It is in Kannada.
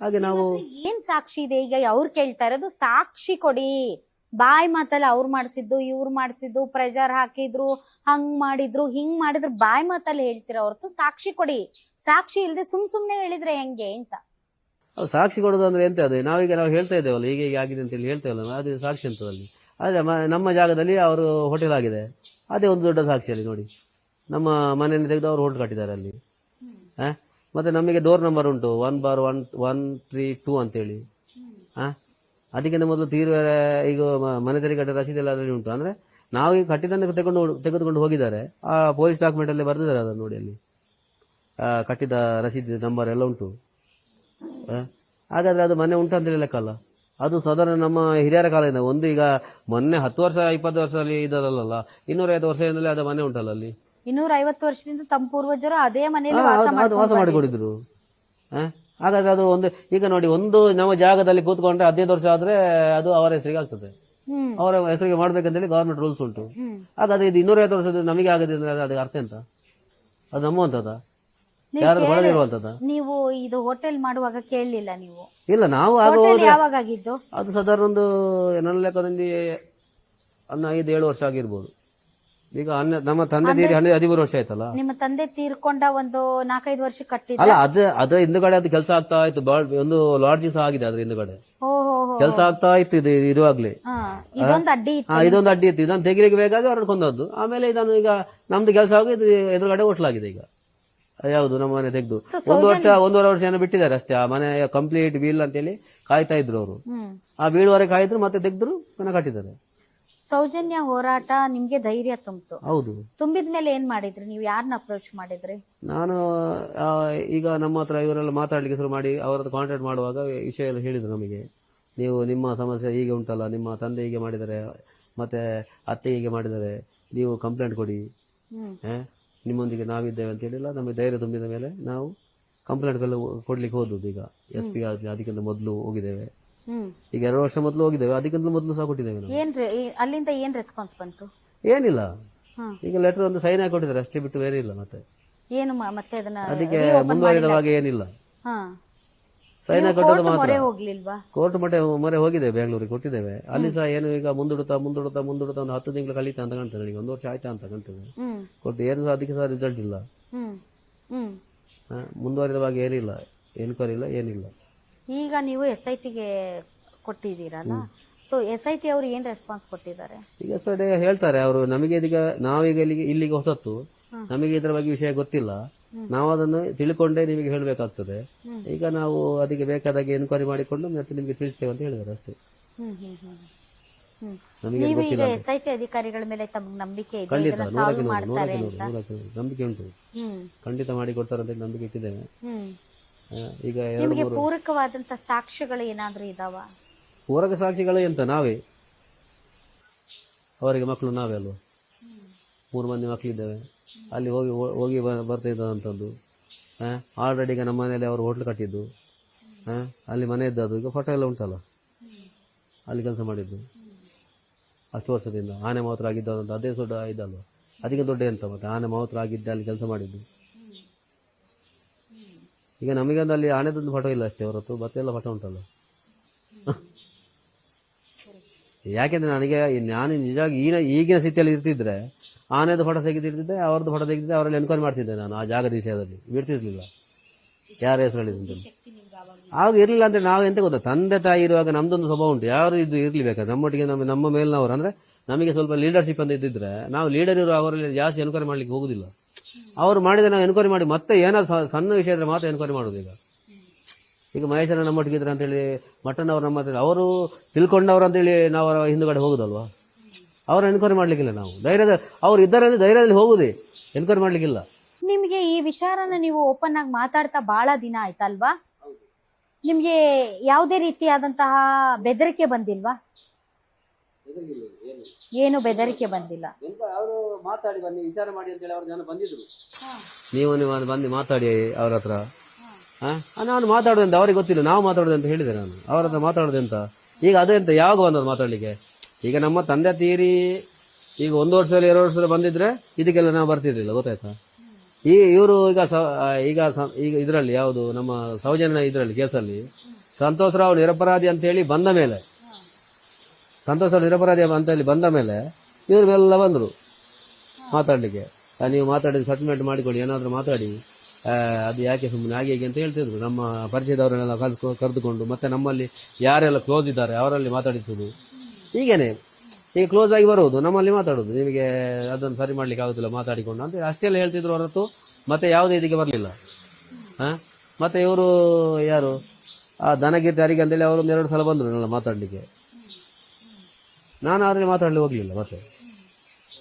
ಹಾಗೆ ನಾವು ಏನ್ ಸಾಕ್ಷಿ ಇದೆ? ಈಗ ಅವ್ರು ಕೇಳ್ತಾ ಇರೋದು ಸಾಕ್ಷಿ ಕೊಡಿ, ಬಾಯ್ ಮಾತಲ್ಲ ಅವ್ರು ಮಾಡ್ಸಿದ್ದು ಇವ್ರು ಮಾಡ್ಸಿದ್ದು, ಪ್ರೆಷರ್ ಹಾಕಿದ್ರು, ಹಂಗ್ ಮಾಡಿದ್ರು ಹಿಂಗ್ ಮಾಡಿದ್ರು, ಬಾಯ್ ಮಾತಲ್ಲಿ ಹೇಳ್ತಿರೋ ಹೊರತು ಸಾಕ್ಷಿ ಕೊಡಿ. ಸಾಕ್ಷಿ ಇಲ್ದೆ ಸುಮ್ನೆ ಹೇಳಿದ್ರೆ ಹೆಂಗೆ ಅಂತ. ಸಾಕ್ಷಿ ಕೊಡೋದು ಅಂದ್ರೆ ಎಂತ ಅದು? ನಾವು ಹೇಳ್ತಾ ಇದ್ದೇವಲ್ಲ, ಹೀಗೆ ಆಗಿದೆ ಅಂತ ಹೇಳಿ ಹೇಳ್ತೇವಲ್ಲ, ಅದು ಸಾಕ್ಷಿ ಅಂತದಲ್ಲಿ. ಆದ್ರೆ ನಮ್ಮ ಜಾಗದಲ್ಲಿ ಅವರು ಹೋಟೆಲ್ ಆಗಿದೆ, ಅದೇ ಒಂದು ದೊಡ್ಡ ಸಾಕ್ಷಿ ಅಲ್ಲಿ ನೋಡಿ. ನಮ್ಮ ಮನೆಯನ್ನು ತೆಗೆದು ಅವರು ಹೋಟೆಲ್ ಕಟ್ಟಿದ್ದಾರೆ ಅಲ್ಲಿ. ಮತ್ತೆ ನಮಗೆ ಡೋರ್ ನಂಬರ್ ಉಂಟು 1/132 ಅಂತೇಳಿ. ಅದಕ್ಕಿಂತ ಮೊದಲು ಈಗ ಮನೆ ತೆರಿಗೆ ಕಟ್ಟಿದ ರಸೀದಿ ಎಲ್ಲ ಅದರಲ್ಲಿ ಉಂಟು. ಅಂದ್ರೆ ನಾವು ಈಗ ಕಟ್ಟಿದ್ದನ್ನು ತೆಗೆದುಕೊಂಡು ಹೋಗಿದ್ದಾರೆ, ಆ ಪೊಲೀಸ್ ಡಾಕ್ಯುಮೆಂಟ್ ಅಲ್ಲಿ ಬರೆದಿದ್ದಾರೆ ಅದನ್ನು ನೋಡಿ. ಅಲ್ಲಿ ಕಟ್ಟಿದ ರಸೀದಿ ನಂಬರ್ ಎಲ್ಲ ಉಂಟು. ಹಾಗಾದ್ರೆ ಅದು ಮನೆ ಉಂಟು ಅಂತ ಲೆಕ್ಕ ಅಲ್ಲ. ಅದು ಸಾಧಾರಣ ನಮ್ಮ ಹಿರಿಯರ ಕಾಲದಿಂದ ಒಂದು ಈಗ ಮೊನ್ನೆ 10 ವರ್ಷ 20 ವರ್ಷದಲ್ಲಿ ಇದರಲ್ಲ, 250 ವರ್ಷದಿಂದಲೇ ಅದು ಮನೆ ಉಂಟಲ್ಲ ಅಲ್ಲಿ. 250 ವರ್ಷದಿಂದ ತಮ್ಮ ಪೂರ್ವಜರು ಅದೇ ಮನೆಯಲ್ಲಿ ವಾಸ ಮಾಡಿಕೊಂಡಿದ್ರು. ಹಾಗಾದ್ರೆ ಅದು ಒಂದು ಈಗ ನೋಡಿ, ಒಂದು ನಮ್ಮ ಜಾಗದಲ್ಲಿ ಕೂತ್ಕೊಂಡ್ರೆ 15 ವರ್ಷ ಆದ್ರೆ ಅದು ಅವರ ಹೆಸರಿಗೆ ಆಗ್ತದೆ. ಅವರ ಹೆಸರಿಗೆ ಮಾಡ್ಬೇಕಂತೇಳಿ ಗವರ್ಮೆಂಟ್ ರೂಲ್ಸ್ ಉಂಟು. ಹಾಗಾದ್ರೆ ಇದು 250 ವರ್ಷದ ನಮಗೆ ಆಗದೆ ಅಂದ್ರೆ ಅದಕ್ಕೆ ಅರ್ಥ ಎಂತ? ಅದು ನಮ್ಮುವಂತದ, ಯಾರು ಹೊಡೆದಿರುವಂತದ? ನೀವು ಇದು ಹೋಟೆಲ್ ಮಾಡುವಾಗ ಕೇಳಲಿಲ್ಲ ನೀವು? ಇಲ್ಲ, ನಾವು ಯಾವಾಗ ಆಗಿದ್ದು? ಅದು ಸಾಧಾರಣ ಒಂದು ನನ್ನ ಲೆಕ್ಕದಲ್ಲಿ 5-7 ವರ್ಷ ಆಗಿರ್ಬೋದು. ಈಗ ನಮ್ಮ ತಂದೆ ತೀರಿ 13 ವರ್ಷ ಆಯ್ತಲ್ಲ. ನಿಮ್ಮ ತಂದೆ ತೀರ್ಕೊಂಡ ಒಂದು 4-5 ವರ್ಷ ಕಟ್ಟಿದ ಅಲ್ಲ, ಅದ್ರ ಹಿಂದುಗಡೆ ಅದು ಕೆಲಸ ಆಗ್ತಾ ಇತ್ತು. ಒಂದು ಲಾಡ್ಜ್ ಸಹ ಆಗಿದೆ ಅದ್ರ ಹಿಂದುಗಡೆ, ಕೆಲಸ ಆಗ್ತಾ ಇತ್ತು ಇದು ಇರುವಾಗ್ಲೇ. ಇದೊಂದು ಅಡ್ಡಿ ಇತ್ತು. ಇದನ್ನು ತೆಗಿಲಿಕ್ಕೆ ಬೇಕಾಗಿ ಅವ್ರನ್ನ ಕೊಂದದ್ದು. ಆಮೇಲೆ ಇದನ್ನು ಈಗ ನಮ್ದು ಕೆಲಸ ಆಗಿ ಎದುರುಗಡೆ ಹೋಟ್ಲಾಗಿದೆ. ಈಗ ಯಾವುದು ನಮ್ಮ ಮನೆ ತೆಗೆದು 1-1.5 ವರ್ಷ ಏನೋ ಬಿಟ್ಟಿದ್ದಾರೆ ಅಷ್ಟೇ. ಆ ಮನೆ ಕಂಪ್ಲೀಟ್ ಬೀಲ್ ಅಂತೇಳಿ ಕಾಯ್ತಾ ಇದ್ರು ಅವರು. ಆ ಬೀಳುವರೆಗೆ ಕಾಯ್ದ್ರು, ಮತ್ತೆ ತೆಗೆದ್ರು, ಮನೆ ಕಟ್ಟಿದ್ದಾರೆ. ಸೌಜನ್ಯ ಹೋರಾಟ ನಿಮ್ಗೆ ಧೈರ್ಯ ತುಂಬಿತು. ಹೌದು. ತುಂಬಿದ್ಮೇಲೆ ಏನ್ ಮಾಡಿದ್ರಿ ನೀವು? ಯಾರನ್ನ ಅಪ್ರೋಚ್ ಮಾಡಿದ್ರಿ? ನಾನು ಈಗ ನಮ್ಮ ಹತ್ರ ಇವರೆಲ್ಲ ಮಾತಾಡ್ಲಿಕ್ಕೆ ಶುರು ಮಾಡಿ ಅವರದ್ದು ಕಾಂಟ್ಯಾಕ್ಟ್ ಮಾಡುವಾಗ ವಿಷಯ ಎಲ್ಲ ಹೇಳಿದ್ರು ನಮಗೆ. ನೀವು ನಿಮ್ಮ ಸಮಸ್ಯೆ ಹೀಗೆ ಉಂಟಲ್ಲ, ನಿಮ್ಮ ತಂದೆ ಹೀಗೆ ಮಾಡಿದ್ದಾರೆ, ಮತ್ತೆ ಅತ್ತೆ ಹೀಗೆ ಮಾಡಿದ್ದಾರೆ, ನೀವು ಕಂಪ್ಲೇಂಟ್ ಕೊಡಿ, ನಿಮ್ಮೊಂದಿಗೆ ನಾವಿದ್ದೇವೆ ಅಂತ ಹೇಳಿಲ್ಲ. ನಮಗೆ ಧೈರ್ಯ ತುಂಬಿದ ಮೇಲೆ ನಾವು ಕಂಪ್ಲೇಂಟ್ ಕೊಡ್ಲಿಕ್ಕೆ ಹೋದದ್ದು. ಈಗ SP ಅದಕ್ಕಿಂತ ಮೊದಲು ಹೋಗಿದ್ದೇವೆ. ಈಗ 2 ವರ್ಷ ಮೊದಲು ಹೋಗಿದ್ದೇವೆ, ಅದಕ್ಕಿಂತ ಮೊದಲು ಸಹ ಕೊಟ್ಟಿದ್ದೇವೆ ನಾವು. ಅಲ್ಲಿಂದ ಏನ್ ರೆಸ್ಪಾನ್ಸ್ ಬಂತು? ಏನಿಲ್ಲ, ಈಗ ಲೆಟರ್ ಒಂದು ಸೈನ್ ಹಾಕಿ ಕೊಟ್ಟಿದ್ದಾರೆ ಅಷ್ಟೇ, ಬಿಟ್ಟು ಬೇರೆ ಇಲ್ಲ. ಮತ್ತೆ ಏನು ಮತ್ತೆ ಅದಕ್ಕೆ ಮುಂದುವರಿದ ಹಾಗೆ ಏನಿಲ್ಲ. ಸೈನ್ ಹಾಕಿ ಕೊಟ್ಟದ್ದು ಮಾತ್ರ. ಕೋರ್ಟ್ ಮೊರೆ ಹೋಗಿದ್ದೇವೆ, ಬೆಂಗಳೂರಿಗೆ ಕೊಟ್ಟಿದ್ದೇವೆ. ಅಲ್ಲಿ ಸಹ ಏನು ಈಗ ಮುಂದೂಡುತ್ತಾ ಒಂದು 10 ತಿಂಗಳು ಕಳೀತಾ ಅಂತ ಕಾಣ್ತದೆ ನನಗೆ. 1 ವರ್ಷ ಆಯ್ತಾ ಅಂತ ಕಾಣ್ತದೆ. ಕೊಟ್ಟು ಏನು ಸಹ ಅದಕ್ಕೆ ಸಹ ರಿಸಲ್ಟ್ ಇಲ್ಲ. ಮುಂದುವರಿದ ಹಾಗೆ ಏನಿಲ್ಲ, ಎನ್ಕ್ವೈರಿ ಇಲ್ಲ, ಏನಿಲ್ಲ. ಈಗ ನೀವು SIT ಗೆ ಕೊಟ್ಟಿದ್ದೀರಲ್ಲ, ಸೊ SIT ಅವರು ಏನ್ ರೆಸ್ಪಾನ್ಸ್ ಕೊಟ್ಟಿದ್ದಾರೆ? ಈಗ ಹೇಳ್ತಾರೆ ಅವರು ನಮಗೆ, ಈಗ ನಾವೀಗ ಇಲ್ಲಿಗೆ ಹೊಸತ್ತು, ನಮಗೆ ಇದರ ಬಗ್ಗೆ ವಿಷಯ ಗೊತ್ತಿಲ್ಲ, ನಾವು ಅದನ್ನು ತಿಳ್ಕೊಂಡೇ ನಿಮಗೆ ಹೇಳಬೇಕಾಗ್ತದೆ. ಈಗ ನಾವು ಅದಕ್ಕೆ ಬೇಕಾದಾಗೆ ಎನ್ಕ್ವೈರಿ ಮಾಡಿಕೊಂಡು ಮತ್ತೆ ನಿಮಗೆ ತಿಳಿಸ್ತೇವೆ ಅಂತ ಹೇಳಿದ್ದಾರೆ ಅಷ್ಟೇ. ನಮಗೆ ಗೊತ್ತಿಲ್ಲ. SIT ಅಧಿಕಾರಿಗಳ ಮೇಲೆ ತಮಗೆ ನಂಬಿಕೆ ಇದೆ? ಖಂಡಿತ, 100% ನಂಬಿಕೆ ಉಂಟು. ಖಂಡಿತ ಮಾಡಿ ಕೊಡ್ತಾರೆ ಅಂತ ನಂಬಿಕೆ ಇಟ್ಟಿದ್ದೇವೆ. ಈಗ ನಿಮಗೆ ಪೂರಕವಾದಂತ ಸಾಕ್ಷ್ಯಗಳು ಏನಾದ್ರೂ ಇದಾವ? ಪೂರಕ ಸಾಕ್ಷಿಗಳು ಎಂತ? ನಾವೇ, ಅವರಿಗೆ ಮಕ್ಕಳು ನಾವೇ ಅಲ್ವಾ. 3 ಮಂದಿ ಮಕ್ಕಳಿದ್ದೇವೆ. ಅಲ್ಲಿ ಹೋಗಿ ಬರ್ತಾ ಇದ್ದಂಥದ್ದು. ಆಲ್ರೆಡಿ ಈಗ ನಮ್ಮ ಮನೆಯಲ್ಲಿ ಅವರು ಹೋಟ್ಲ್ ಕಟ್ಟಿದ್ದು, ಅಲ್ಲಿ ಮನೆ ಇದ್ದದ್ದು. ಈಗ ಫೋಟೋ ಎಲ್ಲ ಉಂಟಲ್ಲ, ಅಲ್ಲಿ ಕೆಲಸ ಮಾಡಿದ್ದು ಅಷ್ಟು ವರ್ಷದಿಂದ. ಆನೆ ಮಾತ್ರ ಆಗಿದ್ದಂತ ಅದೇ ದೊಡ್ಡ ಇದಲ್ವ, ಅದಕ್ಕೆ ದೊಡ್ಡ ಎಂತ ಮತ್ತೆ ಆನೆ ಮಾತ್ರ ಆಗಿದ್ದೆ ಅಲ್ಲಿ ಕೆಲಸ ಮಾಡಿದ್ದು. ಈಗ ನಮಗೆ ಅಲ್ಲಿ ಆನೆದೊಂದು ಫೋಟೋ ಇಲ್ಲ ಅಷ್ಟೇ ಹೊರತು ಮತ್ತೆ ಎಲ್ಲ ಫೋಟೋ ಉಂಟಲ್ಲ. ಯಾಕೆಂದ್ರೆ ನಾನು ನಿಜವಾಗಿ ಈಗಿನ ಸ್ಥಿತಿಯಲ್ಲಿ ಇರ್ತಿದ್ರೆ ಆನೆದು ಫೋಟೋ ತೆಗೆದಿರ್ತಿದ್ದೆ, ಅವ್ರದ್ದು ಫೋಟೋ ತೆಗೆದಿದ್ದೆ, ಅವರಲ್ಲಿ ಎನ್ಕ್ವೈರಿ ಮಾಡ್ತಿದ್ದೆ ನಾನು. ಆ ಜಾಗದ ವಿಷಯದಲ್ಲಿ ಬಿಡ್ತಿರ್ಲಿಲ್ಲ, ಯಾರ ಹೆಸರಲ್ಲಿ ಆಗ ಇರ್ಲಿಲ್ಲ ಅಂದ್ರೆ ನಾವು ಎಂತ ಗೊತ್ತಾ, ತಂದೆ ತಾಯಿ ಇರುವಾಗ ನಮ್ದೊಂದು ಸ್ವಭಾವ ಉಂಟು, ಯಾರು ಇದು ಇರ್ಲಿ ಬೇಕಾದ್ರೆ ನಮ್ಮೊಟ್ಟಿಗೆ ನಮ್ಮ ಮೇಲಿನವರು ಅಂದ್ರೆ ನಮಗೆ ಸ್ವಲ್ಪ ಲೀಡರ್ಶಿಪ್ ಅಂತ ಇದ್ದಿದ್ರೆ ನಾವು ಲೀಡರ್ ಇರುವ ಅವರಲ್ಲಿ ಜಾಸ್ತಿ ಎನ್ಕ್ವೈರಿ ಮಾಡ್ಲಿಕ್ಕೆ ಹೋಗುದಿಲ್ಲ. ಅವರು ಮಾಡಿದ್ರೆ ನಾವು ಎನ್ಕ್ವೈರಿ ಮಾಡಿ ಮತ್ತೆ ಏನಾದ್ರು ಸಣ್ಣ ವಿಷಯ ಇದ್ರೆ ಮಾತ್ರ ಎನ್ಕ್ವೈರಿ ಮಾಡೋದು. ಈಗ ಮಹೇಶನ ನಮ್ಮೊಟ್ಟಿಗೆ ಇದ್ರೆ ಅಂತೇಳಿ, ಮಟನ್ ಅವ್ರು ನಮ್ಮ ಹತ್ರ ಅವರು ತಿಳ್ಕೊಂಡವ್ರು ಅಂತೇಳಿ ನಾವು ಅವರ ಹಿಂದುಗಡೆ ಹೋಗುದಲ್ವಾ. ಅವ್ರ ಎನ್ಕ್ವೈರಿ ಮಾಡ್ಲಿಕ್ಕಿಲ್ಲ ನಾವು. ಅವ್ರು ಇದ್ದಾರೆ ಧೈರ್ಯದಲ್ಲಿ ಹೋಗುದೇ, ಎನ್ಕ್ವೈರಿ ಮಾಡ್ಲಿಕ್ಕಿಲ್ಲ. ನಿಮ್ಗೆ ಈ ವಿಚಾರನ ನೀವು ಓಪನ್ ಆಗಿ ಮಾತಾಡ್ತಾ ಬಹಳ ದಿನ ಆಯ್ತಲ್ವಾ? ನಿಮ್ಗೆ ಯಾವುದೇ ರೀತಿಯಾದಂತಹ ಬೆದರಿಕೆ ಬಂದಿಲ್ವಾ? ಏನು ಬೆದರಿಕೆ ಬಂದಿಲ್ಲ. ಅವರು ಮಾತಾಡಿ ಬನ್ನಿ, ವಿಚಾರ ಮಾಡಿ ಅಂತೇಳಿ ಅವ್ರ ಜನ ಬಂದಿದ್ರು. ನೀವು ಬಂದು ಮಾತಾಡಿ ಅವ್ರ ಹತ್ರ. ನಾನು ಮಾತಾಡೋದಂತ ಅವ್ರಿಗೆ ಗೊತ್ತಿಲ್ಲ, ನಾವು ಮಾತಾಡೋದಂತ ಹೇಳಿದೆ ನಾನು. ಅವ್ರ ಹತ್ರ ಮಾತಾಡೋದಂತ ಈಗ ಅದೆಂತ ಯಾವಾಗ ಬಂದದ್ದು ಮಾತಾಡ್ಲಿಕ್ಕೆ? ಈಗ ನಮ್ಮ ತಂದೆ ತೀರಿ ಈಗ 1 ವರ್ಷದಲ್ಲಿ 2 ವರ್ಷದಲ್ಲಿ ಬಂದಿದ್ರೆ ಇದಕ್ಕೆಲ್ಲ ನಾವು ಬರ್ತಿರ್ಲಿಲ್ಲ, ಗೊತ್ತಾಯ್ತಾ. ಇವರು ಈಗ ಇದರಲ್ಲಿ ಯಾವುದು ನಮ್ಮ ಸೌಜನ್ಯ ಇದರಲ್ಲಿ ಕೇಸಲ್ಲಿ ಸಂತೋಷ್ ರಾವ್ ನಿರಪರಾಧಿ ಅಂತ ಹೇಳಿ ಬಂದ ಮೇಲೆ ಇವ್ರ ಮೇಲೆಲ್ಲ ಬಂದರು ಮಾತಾಡ್ಲಿಕ್ಕೆ. ನೀವು ಮಾತಾಡಿದ ಸೆಟಲ್ಮೆಂಟ್ ಮಾಡಿಕೊಳ್ಳಿ, ಏನಾದ್ರು ಮಾತಾಡಿ, ಅದು ಯಾಕೆ ಸುಮ್ಮನೆ ಹಾಗೆ ಹೀಗೆ ಅಂತ ಹೇಳ್ತಿದ್ರು. ನಮ್ಮ ಪರಿಚಯದವರನ್ನೆಲ್ಲ ಕರೆದುಕೊಂಡು ಮತ್ತೆ ನಮ್ಮಲ್ಲಿ ಯಾರೆಲ್ಲ ಕ್ಲೋಸ್ ಇದ್ದಾರೆ ಅವರಲ್ಲಿ ಮಾತಾಡಿಸುದು. ಹೀಗೇನೆ ಈಗ ಕ್ಲೋಸ್ ಆಗಿ ಬರುವುದು, ನಮ್ಮಲ್ಲಿ ಮಾತಾಡುದು, ನಿಮಗೆ ಅದನ್ನು ಸರಿ ಮಾಡ್ಲಿಕ್ಕೆ ಆಗುದಿಲ್ಲ ಮಾತಾಡಿಕೊಂಡು ಅಂತ ಅಷ್ಟೆಲ್ಲ ಹೇಳ್ತಿದ್ರು ಹೊರತು ಮತ್ತೆ ಯಾವುದೇ ಇದಕ್ಕೆ ಬರಲಿಲ್ಲ. ಮತ್ತೆ ಇವರು ಯಾರು ಆ ದನಗೀರ್ತಿ ಅರಿಗೆ ಅಂತೇಳಿ ಅವರು 2 ಸಲ ಬಂದರು ನನ್ನ ಮಾತಾಡ್ಲಿಕ್ಕೆ. ನಾನು ಅವ್ರಿಗೆ ಮಾತಾಡ್ಲಿಕ್ಕೆ ಹೋಗ್ಲಿಲ್ಲ ಮತ್ತೆ.